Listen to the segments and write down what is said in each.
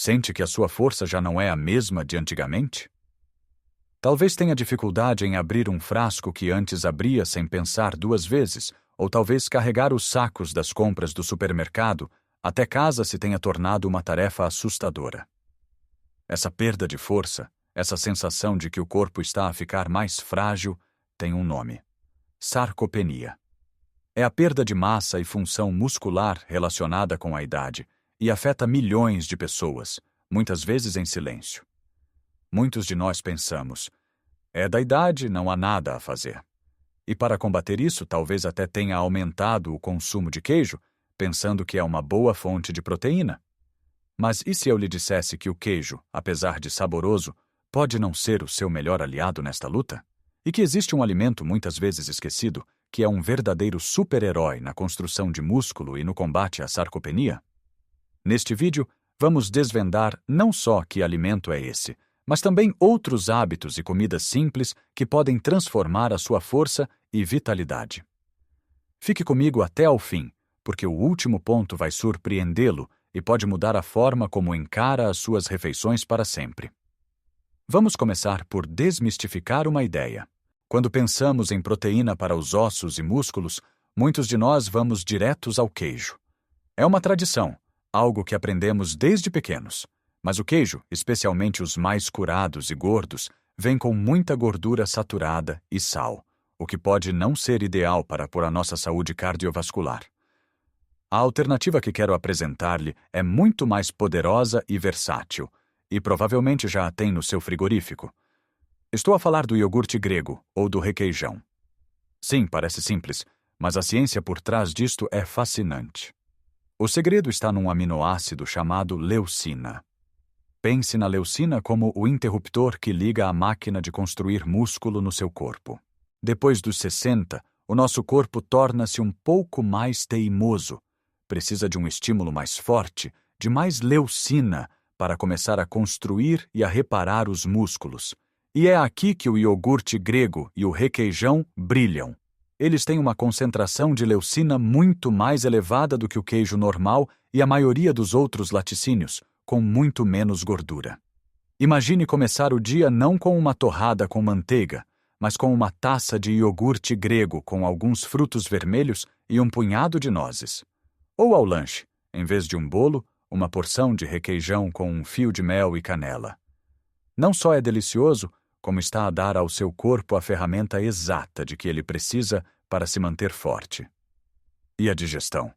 Sente que a sua força já não é a mesma de antigamente? Talvez tenha dificuldade em abrir um frasco que antes abria sem pensar duas vezes, ou talvez carregar os sacos das compras do supermercado até casa se tenha tornado uma tarefa assustadora. Essa perda de força, essa sensação de que o corpo está a ficar mais frágil, tem um nome: sarcopenia. É a perda de massa e função muscular relacionada com a idade e afeta milhões de pessoas, muitas vezes em silêncio. Muitos de nós pensamos: é da idade, não há nada a fazer. E para combater isso, talvez até tenha aumentado o consumo de queijo, pensando que é uma boa fonte de proteína. Mas e se eu lhe dissesse que o queijo, apesar de saboroso, pode não ser o seu melhor aliado nesta luta? E que existe um alimento muitas vezes esquecido, que é um verdadeiro super-herói na construção de músculo e no combate à sarcopenia? Neste vídeo, vamos desvendar não só que alimento é esse, mas também outros hábitos e comidas simples que podem transformar a sua força e vitalidade. Fique comigo até ao fim, porque o último ponto vai surpreendê-lo e pode mudar a forma como encara as suas refeições para sempre. Vamos começar por desmistificar uma ideia. Quando pensamos em proteína para os ossos e músculos, muitos de nós vamos diretos ao queijo. É uma tradição, algo que aprendemos desde pequenos. Mas o queijo, especialmente os mais curados e gordos, vem com muita gordura saturada e sal, o que pode não ser ideal para a nossa saúde cardiovascular. A alternativa que quero apresentar-lhe é muito mais poderosa e versátil, e provavelmente já a tem no seu frigorífico. Estou a falar do iogurte grego ou do requeijão. Sim, parece simples, mas a ciência por trás disto é fascinante. O segredo está num aminoácido chamado leucina. Pense na leucina como o interruptor que liga a máquina de construir músculo no seu corpo. Depois dos 60, o nosso corpo torna-se um pouco mais teimoso. Precisa de um estímulo mais forte, de mais leucina, para começar a construir e a reparar os músculos. E é aqui que o iogurte grego e o requeijão brilham. Eles têm uma concentração de leucina muito mais elevada do que o queijo normal e a maioria dos outros laticínios, com muito menos gordura. Imagine começar o dia não com uma torrada com manteiga, mas com uma taça de iogurte grego com alguns frutos vermelhos e um punhado de nozes. Ou ao lanche, em vez de um bolo, uma porção de requeijão com um fio de mel e canela. Não só é delicioso, como está a dar ao seu corpo a ferramenta exata de que ele precisa para se manter forte. E a digestão?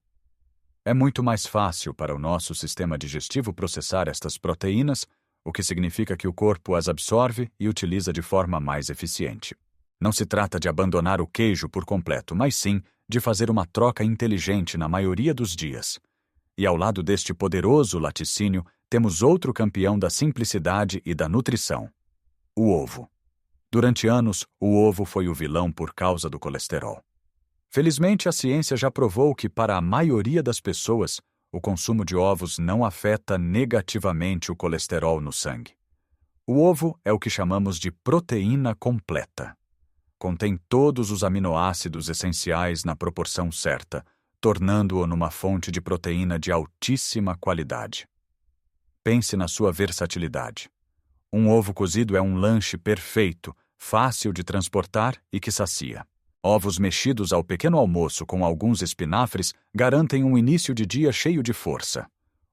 É muito mais fácil para o nosso sistema digestivo processar estas proteínas, o que significa que o corpo as absorve e utiliza de forma mais eficiente. Não se trata de abandonar o queijo por completo, mas sim de fazer uma troca inteligente na maioria dos dias. E ao lado deste poderoso laticínio, temos outro campeão da simplicidade e da nutrição: o ovo. Durante anos, o ovo foi o vilão por causa do colesterol. Felizmente, a ciência já provou que, para a maioria das pessoas, o consumo de ovos não afeta negativamente o colesterol no sangue. O ovo é o que chamamos de proteína completa. Contém todos os aminoácidos essenciais na proporção certa, tornando-o numa fonte de proteína de altíssima qualidade. Pense na sua versatilidade. Um ovo cozido é um lanche perfeito, fácil de transportar e que sacia. Ovos mexidos ao pequeno almoço com alguns espinafres garantem um início de dia cheio de força.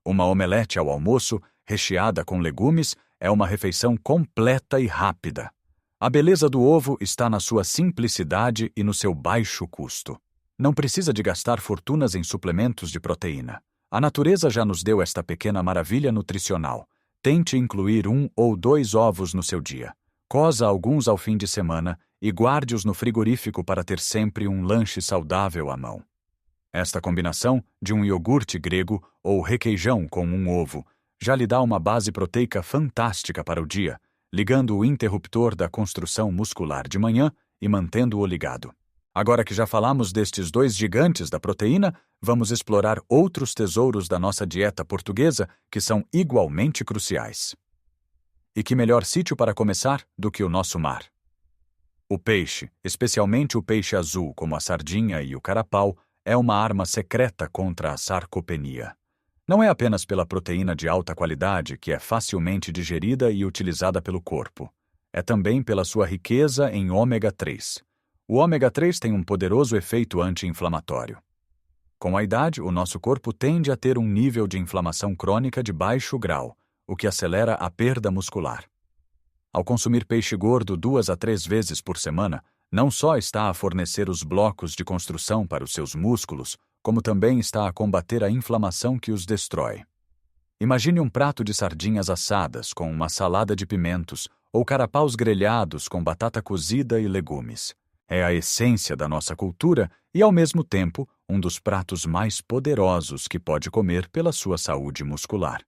Uma omelete ao almoço, recheada com legumes, é uma refeição completa e rápida. A beleza do ovo está na sua simplicidade e no seu baixo custo. Não precisa de gastar fortunas em suplementos de proteína. A natureza já nos deu esta pequena maravilha nutricional. Tente incluir 1 ou 2 ovos no seu dia. Coza alguns ao fim de semana e guarde-os no frigorífico para ter sempre um lanche saudável à mão. Esta combinação de um iogurte grego ou requeijão com um ovo já lhe dá uma base proteica fantástica para o dia, ligando o interruptor da construção muscular de manhã e mantendo-o ligado. Agora que já falamos destes 2 gigantes da proteína, vamos explorar outros tesouros da nossa dieta portuguesa que são igualmente cruciais. E que melhor sítio para começar do que o nosso mar? O peixe, especialmente o peixe azul como a sardinha e o carapau, é uma arma secreta contra a sarcopenia. Não é apenas pela proteína de alta qualidade que é facilmente digerida e utilizada pelo corpo. É também pela sua riqueza em ômega 3. O ômega 3 tem um poderoso efeito anti-inflamatório. Com a idade, o nosso corpo tende a ter um nível de inflamação crônica de baixo grau, o que acelera a perda muscular. Ao consumir peixe gordo 2 a 3 vezes por semana, não só está a fornecer os blocos de construção para os seus músculos, como também está a combater a inflamação que os destrói. Imagine um prato de sardinhas assadas com uma salada de pimentos ou carapaus grelhados com batata cozida e legumes. É a essência da nossa cultura e, ao mesmo tempo, um dos pratos mais poderosos que pode comer pela sua saúde muscular.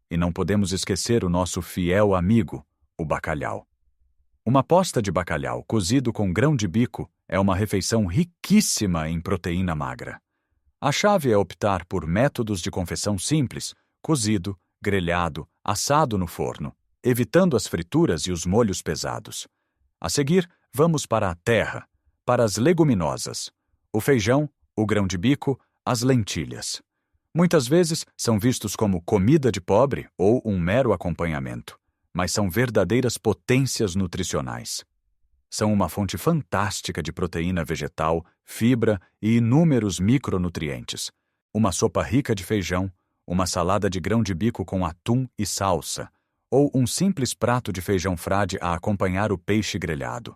E não podemos esquecer o nosso fiel amigo, o bacalhau. Uma posta de bacalhau cozido com grão de bico é uma refeição riquíssima em proteína magra. A chave é optar por métodos de confecção simples, cozido, grelhado, assado no forno, evitando as frituras e os molhos pesados. A seguir, vamos para a terra, para as leguminosas, o feijão, o grão de bico, as lentilhas. Muitas vezes são vistos como comida de pobre ou um mero acompanhamento, mas são verdadeiras potências nutricionais. São uma fonte fantástica de proteína vegetal, fibra e inúmeros micronutrientes. Uma sopa rica de feijão, uma salada de grão de bico com atum e salsa, ou um simples prato de feijão frade a acompanhar o peixe grelhado.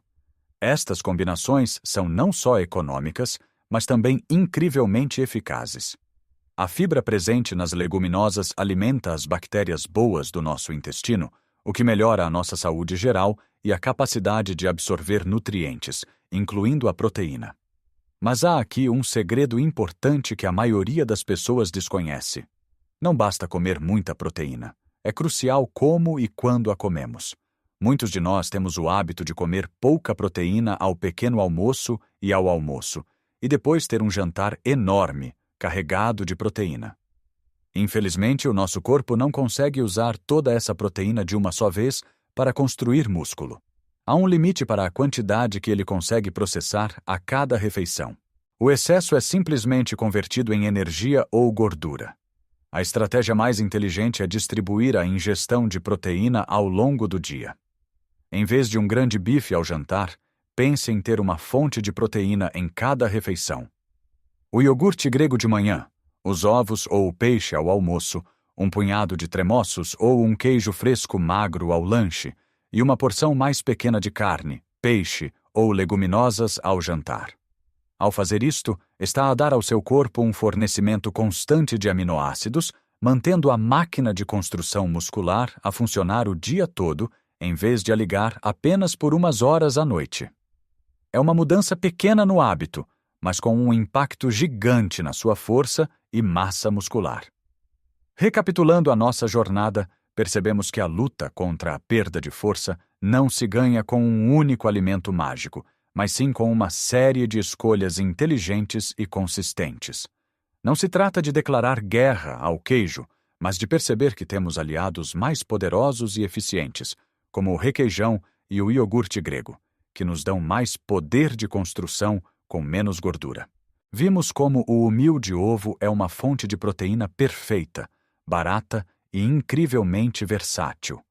Estas combinações são não só econômicas, mas também incrivelmente eficazes. A fibra presente nas leguminosas alimenta as bactérias boas do nosso intestino, o que melhora a nossa saúde geral e a capacidade de absorver nutrientes, incluindo a proteína. Mas há aqui um segredo importante que a maioria das pessoas desconhece. Não basta comer muita proteína. É crucial como e quando a comemos. Muitos de nós temos o hábito de comer pouca proteína ao pequeno almoço e ao almoço, e depois ter um jantar enorme, carregado de proteína. Infelizmente, o nosso corpo não consegue usar toda essa proteína de uma só vez para construir músculo. Há um limite para a quantidade que ele consegue processar a cada refeição. O excesso é simplesmente convertido em energia ou gordura. A estratégia mais inteligente é distribuir a ingestão de proteína ao longo do dia. Em vez de um grande bife ao jantar, pense em ter uma fonte de proteína em cada refeição. O iogurte grego de manhã, os ovos ou o peixe ao almoço, um punhado de tremoços ou um queijo fresco magro ao lanche e uma porção mais pequena de carne, peixe ou leguminosas ao jantar. Ao fazer isto, está a dar ao seu corpo um fornecimento constante de aminoácidos, mantendo a máquina de construção muscular a funcionar o dia todo, em vez de a ligar apenas por umas horas à noite. É uma mudança pequena no hábito, mas com um impacto gigante na sua força e massa muscular. Recapitulando a nossa jornada, percebemos que a luta contra a perda de força não se ganha com um único alimento mágico, mas sim com uma série de escolhas inteligentes e consistentes. Não se trata de declarar guerra ao queijo, mas de perceber que temos aliados mais poderosos e eficientes, como o requeijão e o iogurte grego, que nos dão mais poder de construção com menos gordura. Vimos como o humilde ovo é uma fonte de proteína perfeita, barata e incrivelmente versátil.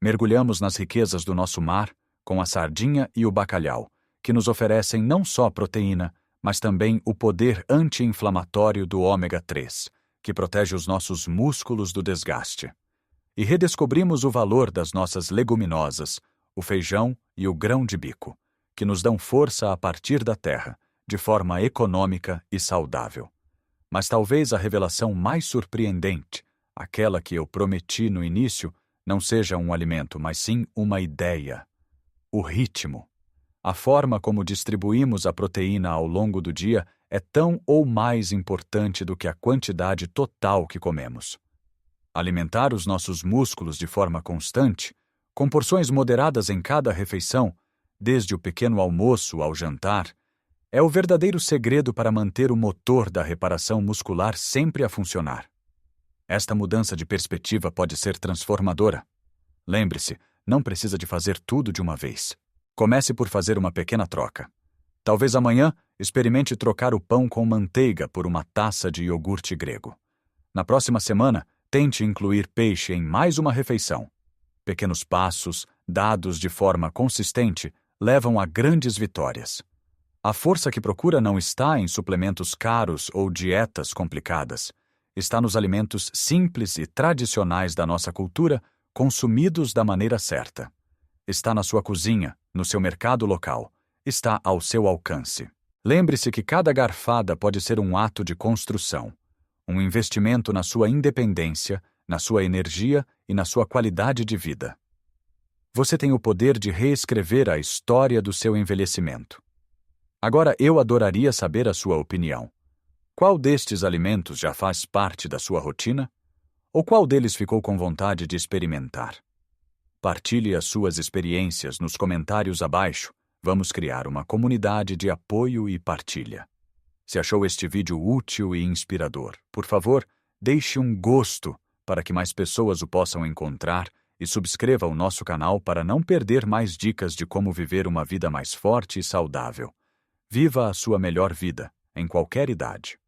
Mergulhamos nas riquezas do nosso mar com a sardinha e o bacalhau, que nos oferecem não só proteína, mas também o poder anti-inflamatório do ômega 3, que protege os nossos músculos do desgaste. E redescobrimos o valor das nossas leguminosas, o feijão e o grão de bico, que nos dão força a partir da terra, de forma econômica e saudável. Mas talvez a revelação mais surpreendente, aquela que eu prometi no início, não seja um alimento, mas sim uma ideia. O ritmo. A forma como distribuímos a proteína ao longo do dia é tão ou mais importante do que a quantidade total que comemos. Alimentar os nossos músculos de forma constante, com porções moderadas em cada refeição, desde o pequeno almoço ao jantar, é o verdadeiro segredo para manter o motor da reparação muscular sempre a funcionar. Esta mudança de perspectiva pode ser transformadora. Lembre-se, não precisa de fazer tudo de uma vez. Comece por fazer uma pequena troca. Talvez amanhã experimente trocar o pão com manteiga por uma taça de iogurte grego. Na próxima semana, tente incluir peixe em mais uma refeição. Pequenos passos, dados de forma consistente, levam a grandes vitórias. A força que procura não está em suplementos caros ou dietas complicadas. Está nos alimentos simples e tradicionais da nossa cultura, consumidos da maneira certa. Está na sua cozinha, no seu mercado local. Está ao seu alcance. Lembre-se que cada garfada pode ser um ato de construção, um investimento na sua independência, na sua energia e na sua qualidade de vida. Você tem o poder de reescrever a história do seu envelhecimento. Agora eu adoraria saber a sua opinião. Qual destes alimentos já faz parte da sua rotina? Ou qual deles ficou com vontade de experimentar? Partilhe as suas experiências nos comentários abaixo. Vamos criar uma comunidade de apoio e partilha. Se achou este vídeo útil e inspirador, por favor, deixe um gosto para que mais pessoas o possam encontrar e subscreva o nosso canal para não perder mais dicas de como viver uma vida mais forte e saudável. Viva a sua melhor vida, em qualquer idade.